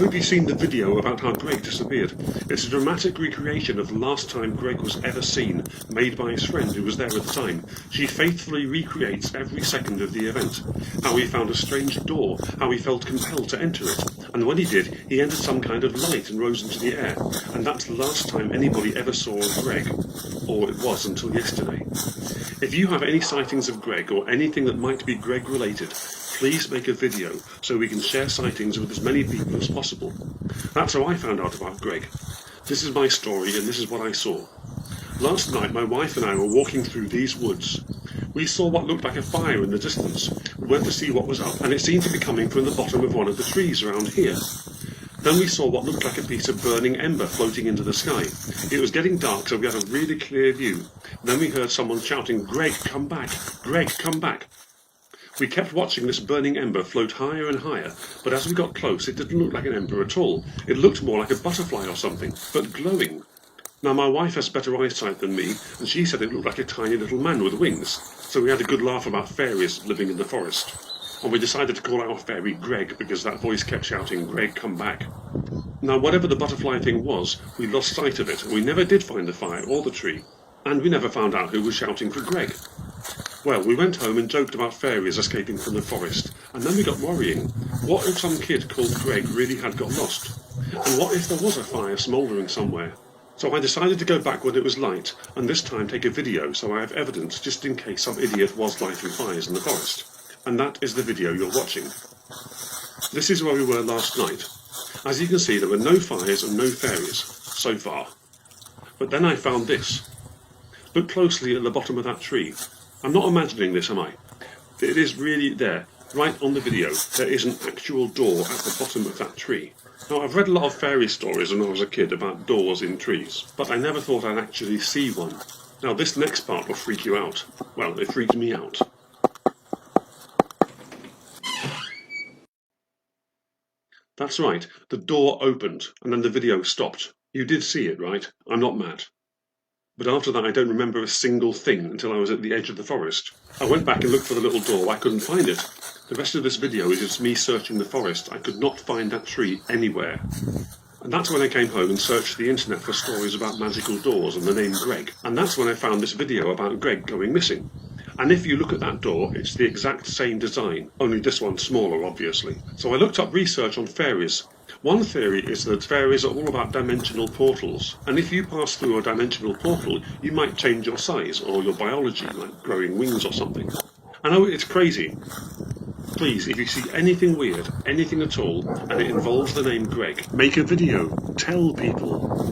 hope you've seen the video about how Greg disappeared. It's a dramatic recreation of the last time Greg was ever seen, made by his friend who was there at the time. She faithfully recreates every second of the event. How he found a strange door, how he felt compelled to enter it, and when he did, he entered some kind of light and rose into the air. And that's the last time anybody ever saw Greg, or it was until yesterday. If you have any sightings of Greg or anything that might be Greg related, please make a video so we can share sightings with as many people as possible. That's how I found out about Greg. This is my story and this is what I saw. Last night my wife and I were walking through these woods. We saw what looked like a fire in the distance. We went to see what was up, and it seemed to be coming from the bottom of one of the trees around here. Then we saw what looked like a piece of burning ember floating into the sky. It was getting dark, so we had a really clear view. Then we heard someone shouting, "Greg, come back! Greg, come back!" We kept watching this burning ember float higher and higher, but as we got close it didn't look like an ember at all. It looked more like a butterfly or something, but glowing. Now my wife has better eyesight than me, and she said it looked like a tiny little man with wings, so we had a good laugh about fairies living in the forest. And we decided to call our fairy Greg because that voice kept shouting, "Greg, come back." Now whatever the butterfly thing was, we lost sight of it, and we never did find the fire or the tree, and we never found out who was shouting for Greg. Well, we went home and joked about fairies escaping from the forest, and then we got worrying. What if some kid called Greg really had got lost? And what if there was a fire smouldering somewhere? So I decided to go back when it was light, and this time take a video so I have evidence just in case some idiot was lighting fires in the forest. And that is the video you're watching. This is where we were last night. As you can see, there were no fires and no fairies, so far. But then I found this. Look closely at the bottom of that tree. I'm not imagining this, am I? It is really there, right on the video. There is an actual door at the bottom of that tree. Now, I've read a lot of fairy stories when I was a kid about doors in trees, but I never thought I'd actually see one. Now, this next part will freak you out. Well, it freaked me out. That's right, the door opened, and then the video stopped. You did see it, right? I'm not mad. But after that I don't remember a single thing until I was at the edge of the forest. I went back and looked for the little door, I couldn't find it. The rest of this video is just me searching the forest. I could not find that tree anywhere. And that's when I came home and searched the internet for stories about magical doors and the name Greg. And that's when I found this video about Greg going missing. And if you look at that door, it's the exact same design, only this one's smaller, obviously. So I looked up research on fairies. One theory is that fairies are all about dimensional portals, and if you pass through a dimensional portal, you might change your size or your biology, like growing wings or something. I know it's crazy. Please, if you see anything weird, anything at all, and it involves the name Greg, make a video. Tell people.